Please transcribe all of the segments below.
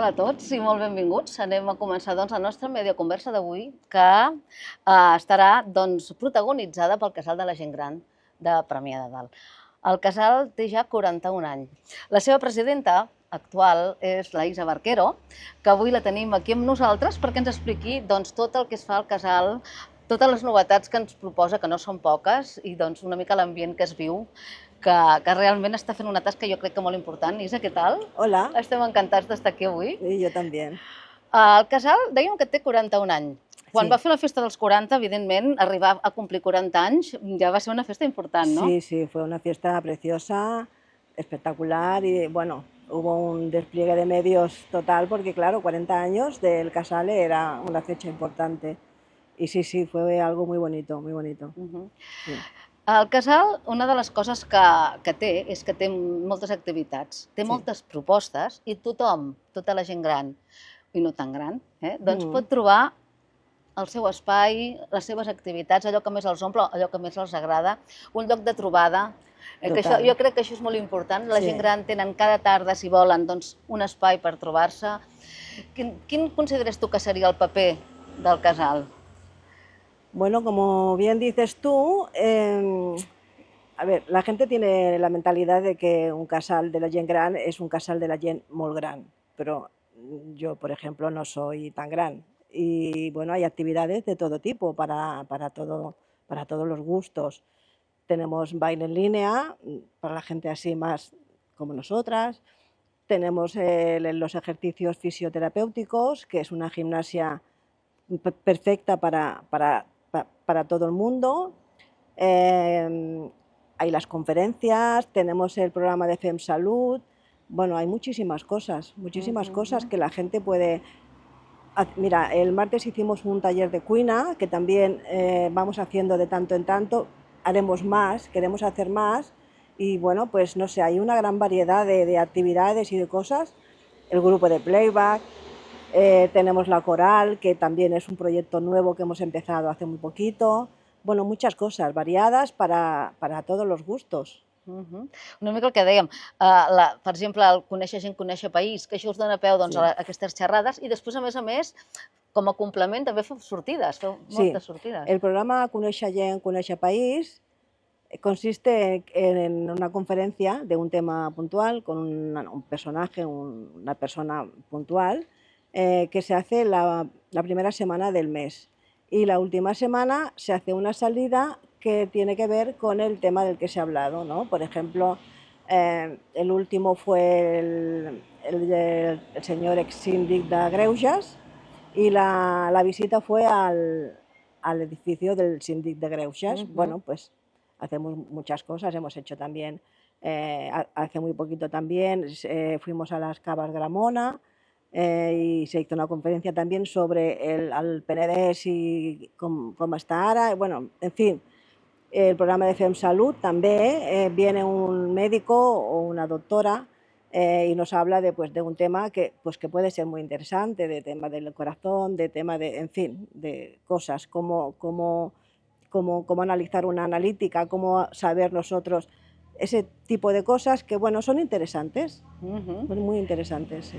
Hola a tots i molt benvinguts. Anem a començar la nostra medioconversa d'avui, que estarà protagonitzada pel Casal de la Gent Gran de Premià de Dalt. El casal té ja 41 anys. La seva presidenta actual és la Isa Barquero, que avui la tenim aquí amb nosaltres perquè ens expliqui tot el que es fa al casal, totes les novetats que ens proposa, que no són poques, i una mica l'ambient que es viu, que realment està fent una tasca jo crec que molt important. Isa, què tal? Hola. Estem encantats d'estar aquí avui. Y yo también. El casal, dèiem que té 41 anys. Quan Sí. va fer la festa dels 40, evidentment, arribar a complir 40 anys ja va ser una festa important, no? Sí, sí, fue una fiesta preciosa, espectacular y bueno, hubo un despliegue de medios total porque claro, 40 años del casal era una fecha importante. Y sí, sí, fue algo muy bonito, muy bonito. Sí. El casal, una de les coses que té és que té moltes activitats, té moltes propostes i tothom, tota la gent gran i no tan gran, pot trobar el seu espai, les seves activitats, allò que més els omple, allò que més els agrada, un lloc de trobada. Jo crec que això és molt important. La gent gran tenen cada tarda, si volen, un espai per trobar-se. Quin consideres tu que seria el paper del casal? Bueno, como bien dices tú, a ver, la gente tiene la mentalidad de que un casal de la gent gran es un casal de la gent molt gran, pero yo, por ejemplo, no soy tan gran. Y bueno, hay actividades de todo tipo para todos los gustos. Tenemos baile en línea para la gente así más como nosotras. Tenemos los ejercicios fisioterapéuticos, que es una gimnasia perfecta para todo el mundo. Hay las conferencias, tenemos el programa de FEM Salud. Bueno, hay muchísimas cosas que la gente puede... Mira, el martes hicimos un taller de cuina, que también vamos haciendo de tanto en tanto, haremos más, queremos hacer más, y bueno, pues no sé, hay una gran variedad de actividades y de cosas. El grupo de playback, tenemos la coral, que también es un proyecto nuevo que hemos empezado hace muy poquito. Bueno, muchas cosas variadas para todos los gustos. Una mica el que dèiem, per exemple, el conèixer gent, conèixer país, que això us dona peu a aquestes xerrades i després, a més, com a complement també feu sortides, feu moltes sortides. El programa Conèixer gent, conèixer país consiste en una conferencia de un tema puntual con un personaje, una persona puntual, que se hace la primera semana del mes. Y la última semana se hace una salida que tiene que ver con el tema del que se ha hablado, ¿no? Por ejemplo, el último fue el señor ex-síndic de Greuges y la visita fue al edificio del síndic de Greuges. Bueno, pues hacemos muchas cosas, hemos hecho también, hace muy poquito también, fuimos a las Cavas Gramona, y se hizo una conferencia también sobre el Penedès y com està ara. Bueno, en fin, el programa de FEM Salud también viene un médico o una doctora y nos habla de un tema que puede ser muy interesante, de tema del corazón, de tema de, en fin, de cosas, cómo analizar una analítica, cómo saber nosotros ese tipo de cosas que, bueno, son interesantes, muy interesantes. Sí.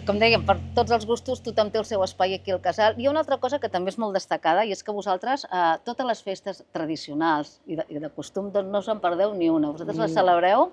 Com dèiem, per tots els gustos, tothom té el seu espai aquí al casal. Hi ha una altra cosa que també és molt destacada i és que vosaltres, totes les festes tradicionals i de costum, no us en perdeu ni una. Vosaltres les celebreu.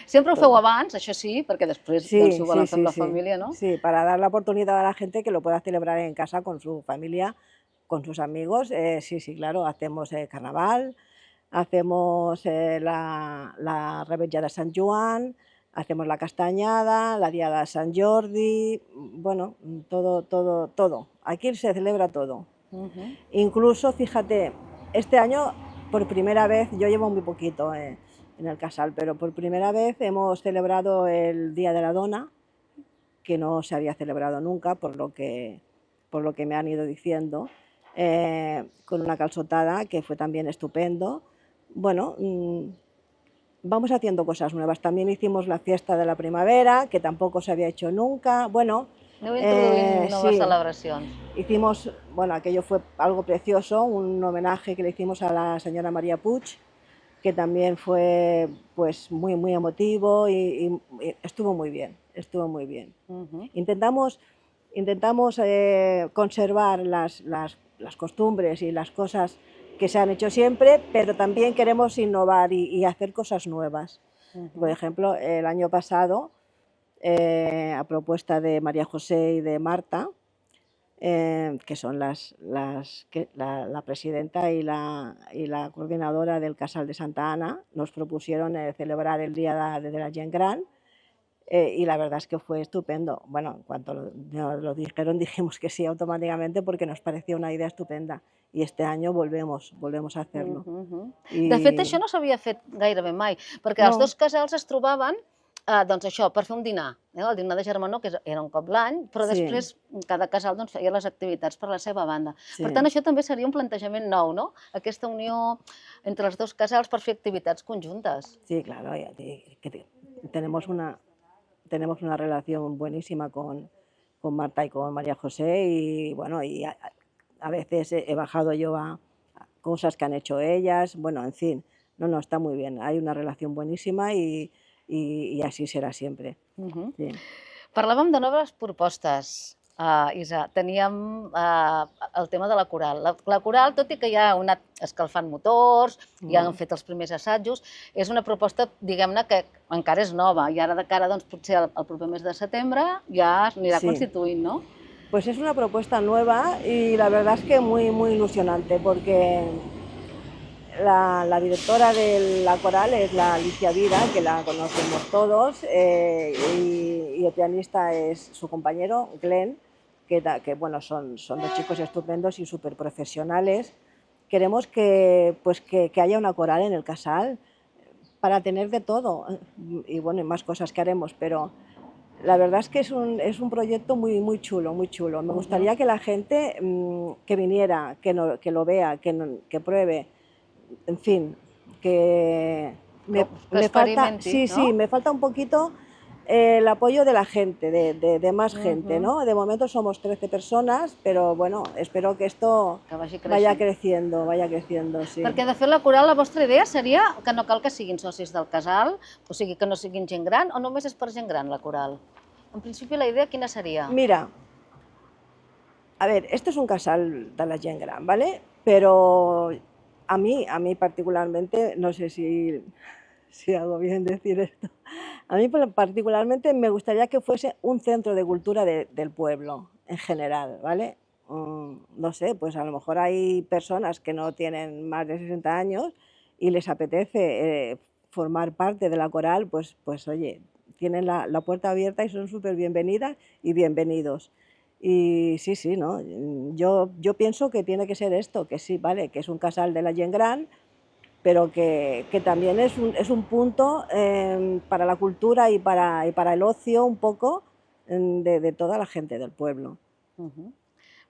Sempre ho feu abans, això sí, perquè després si ho volen fer amb la família, ¿no? Sí, para dar la oportunidad a la gente que lo pueda celebrar en casa con su familia, con sus amigos. Sí, claro, hacemos carnaval, hacemos la Revetlla de Sant Joan, hacemos la Castanyada, la Diada de Sant Jordi, bueno, todo. Aquí se celebra todo. Incluso, fíjate, este año, por primera vez, yo llevo muy poquito en el casal, pero por primera vez hemos celebrado el Día de la Dona, que no se había celebrado nunca, por lo que me han ido diciendo, con una calçotada que fue también estupendo. Bueno, vamos haciendo cosas nuevas. También hicimos la fiesta de la primavera, que tampoco se había hecho nunca. Bueno, introduint noves celebracions. Hicimos, bueno, aquello fue algo precioso, un homenaje que le hicimos a la señora María Puig, que también fue pues muy emotivo y estuvo muy bien, estuvo muy bien. Intentamos conservar las costumbres y las cosas que se han hecho siempre, pero también queremos innovar y hacer cosas nuevas. Por ejemplo, el año pasado, a propuesta de María José y de Marta, que son la presidenta y la coordinadora del Casal de Santa Ana, nos propusieron celebrar el Día de la Gent Gran, y la verdad es que fue estupendo. Bueno, en cuanto nos lo dijeron, dijimos que sí automáticamente porque nos parecía una idea estupenda, i este any volvemos a hacerlo. De fet, això no s'havia fet gairebé mai, perquè els dos casals es trobaven doncs això, per fer un dinar, el dinar de germanor, que era un cop l'any, però després cada casal feia les activitats per la seva banda. Per tant, això també seria un plantejament nou, no? Aquesta unió entre els dos casals per fer activitats conjuntes. Sí, claro, tenemos una relación buenísima con Marta y con María José, y bueno, y a veces he bajado yo a cosas que han hecho ellas, bueno, en fin, no, está muy bien, hay una relación buenísima y així serà sempre. Sí. Parlàvem de noves propostes, Isa. Teníem el tema de la coral. La coral, tot i que ja ha anat escalfant motors, ja han fet els primers assajos, és una proposta, diguem-ne, que encara és nova, i ara de cara, doncs, potser el proper mes de setembre ja s'anirà constituint, ¿no? Pues es una propuesta nueva y la verdad es que muy ilusionante, porque la directora de la coral es la Alicia Vira, que la conocemos todos, y el pianista es su compañero, Glenn, que bueno, son dos chicos estupendos y súper profesionales. Queremos que haya una coral en el Casal para tener de todo, y bueno, y más cosas que haremos, pero la verdad es que es un proyecto muy chulo, muy chulo. Me gustaría que la gente que viniera, que lo vea, que pruebe, en fin, que me falta, me falta un poquito el apoyo de la gente, de más gente, ¿no? De momento somos 13 personas, pero bueno, espero que esto vaya creciendo, sí. Perquè, de fet, la coral, la vostra idea seria que no cal que siguin socis del casal, o sigui, que no siguin gent gran, o només és per gent gran, la coral? En principi, la idea quina seria? Mira, a ver, esto es un casal de la gent gran, ¿vale? Pero a mí particularmente, no sé si hago bien decir esto, a mí particularmente me gustaría que fuese un centro de cultura del pueblo en general, ¿vale? No sé, pues a lo mejor hay personas que no tienen más de 60 años y les apetece formar parte de la coral, pues oye, tienen la puerta abierta y son súper bienvenidas y bienvenidos. Y sí, ¿no? Yo pienso que tiene que ser esto, que sí, vale, que es un casal de la gent gran, pero que también es un punto para la cultura y para el ocio un poco de toda la gente del pueblo.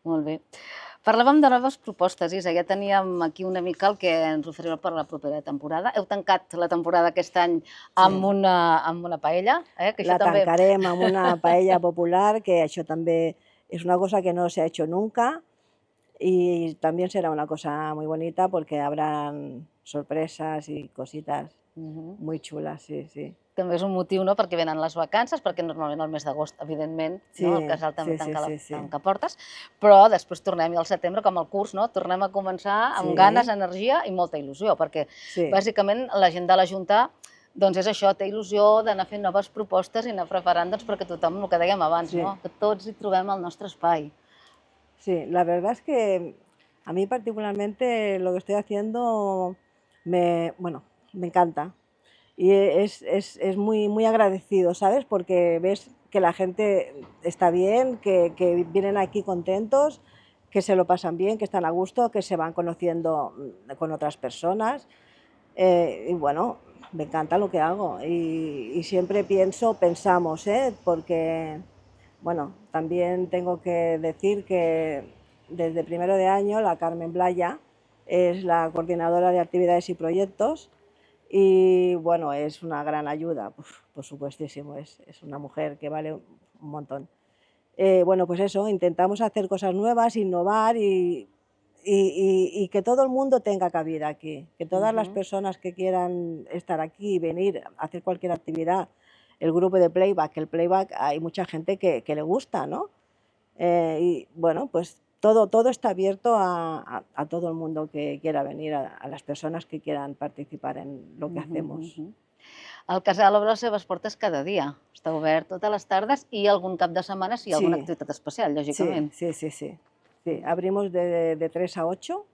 Molt bé. Parlàvem de noves propostes, Isa. Ja teníem aquí una mica el que ens oferireu per la propera temporada. Heu tancat la temporada aquest any amb una paella. La tancarem amb una paella popular, que això també es una cosa que no se ha hecho nunca, y también será una cosa muy bonita porque habrán sorpresas y cositas muy xules, sí. També és un motiu, no?, perquè venen les vacances, perquè normalment el mes d'agost, evidentment, el casal també tanca portes, però després tornem, i al setembre, com el curs, no?, tornem a començar amb ganes, energia i molta il·lusió, perquè bàsicament la gent de la Junta doncs és això, té il·lusió d'anar fent noves propostes i anar preparant perquè tothom, el que dèiem abans, que tots hi trobem el nostre espai. Sí, la verdad es que a mí particularmente lo que estoy haciendo me encanta, y es muy agradecido, ¿sabes? Porque ves que la gente está bien, que vienen aquí contentos, que se lo pasan bien, que están a gusto, que se van conociendo con otras personas, y bueno, me encanta lo que hago, y siempre pensamos, porque bueno, también tengo que decir que desde primero de año la Carmen Blaya es la coordinadora de actividades y proyectos, y bueno, es una gran ayuda, por supuestísimo, es una mujer que vale un montón. Bueno, pues eso, intentamos hacer cosas nuevas, innovar, y y que todo el mundo tenga cabida aquí, que todas las personas que quieran estar aquí, venir a hacer cualquier actividad, el grupo de playback, el playback hay mucha gente que le gusta, ¿no? Y bueno, pues todo está abierto a todo el mundo que quiera venir, a las personas que quieran participar en lo que hacemos. El casal obre les seves portes cada dia. Està obert totes les tardes i algun cap de setmana si hi ha alguna activitat especial, lògicament. Sí. Abrimos de 3 a 8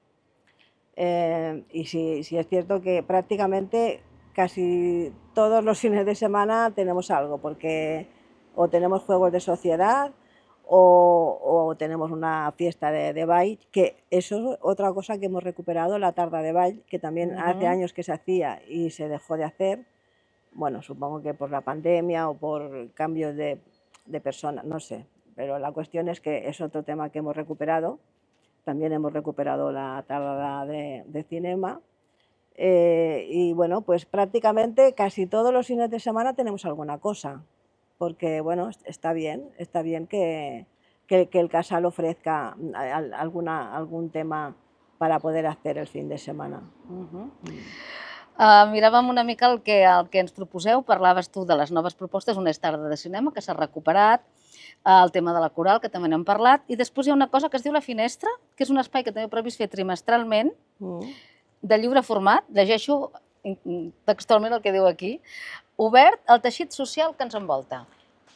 y sí es cierto que prácticamente casi todos los fines de semana tenemos algo, porque o tenemos juegos de sociedad o tenemos una fiesta de baile, que eso es otra cosa que hemos recuperado, la tarda de baile, que también hace años que se hacía y se dejó de hacer. Bueno, supongo que por la pandemia o por cambios de personas, no sé, pero la cuestión es que es otro tema que hemos recuperado. También hemos recuperado la tarda de cinema y bueno, pues prácticamente casi todos los fines de semana tenemos alguna cosa, porque bueno, está bien que el casal ofrezca algún tema para poder hacer el fin de semana. Miràvem una mica el que ens proposeu, parlaves tu de les noves propostes, una és tarda de cinema, que s'ha recuperat, el tema de la coral, que també n'hem parlat, i després hi ha una cosa que es diu La Finestra, que és un espai que també heu previst fer trimestralment, de lliure format, llegeixo textualment el que diu aquí, obert al teixit social que ens envolta.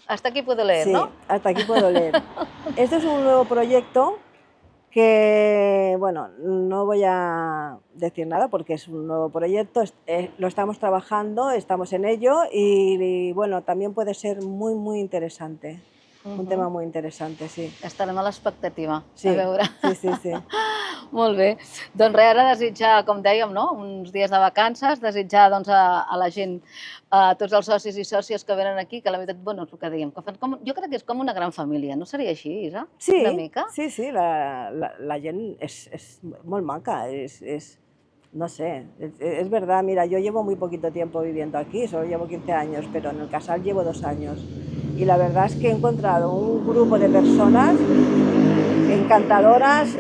Hasta aquí puedo leer, ¿no? Sí, hasta aquí puedo leer. Este es un nuevo proyecto que, bueno, no voy a decir nada porque es un nuevo proyecto, lo estamos trabajando, estamos en ello y bueno, también puede ser muy interesante, un tema muy interesante, sí. Estarem a l'expectativa, sí, a veure. Sí. Molt bé. Doncs res, ara desitjar, com dèiem, no? Uns dies de vacances, desitjar doncs, a la gent, a tots els socis i sòcies que venen aquí, que la veritat, bueno, és el que dèiem, que fan jo crec que és com una gran família, no seria així, Isa? Sí, una mica? Sí, la gent és molt maca, no sé, es verdad, mira, yo llevo muy poquito tiempo viviendo aquí, solo llevo 15 años, pero en el casal llevo 2 años. Y la verdad es que he encontrado un grupo de personas encantadoras.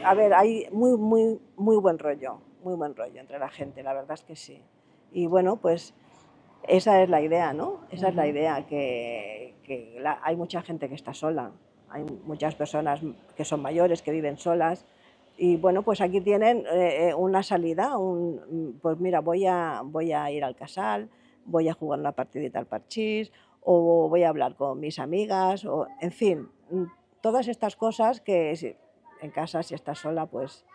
A ver, hay muy buen rollo entre la gente, la verdad es que sí. Y bueno, pues esa es la idea, ¿no? Esa es la idea, que hay mucha gente que está sola, hay muchas personas que son mayores, que viven solas. Y bueno, pues aquí tienen una salida, pues mira, voy a ir al casal, voy a jugar una partidita al parchís, o voy a hablar con mis amigas, o en fin, todas estas cosas que en casa si estás sola, pues...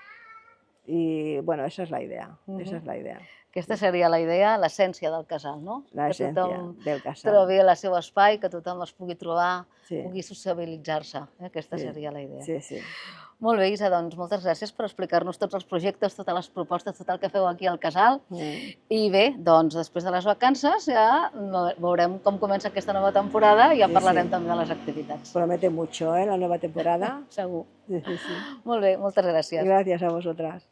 Y bueno, esa es la idea, esa es la idea. Aquesta seria la idea, l'essència del casal, no? L'essència del casal. Que tothom trobi el seu espai, que tothom es pugui trobar, Sí. pugui sociabilitzar-se. Aquesta seria la idea. Sí. Molt bé, Isa, doncs moltes gràcies per explicar-nos tots els projectes, totes les propostes, tot el que feu aquí al casal. I bé, doncs després de les vacances ja veurem com comença aquesta nova temporada i ja parlarem també de les activitats. Promete mucho, la nueva temporada. Segur. Sí. Molt bé, moltes gràcies. Gracias a vosotras.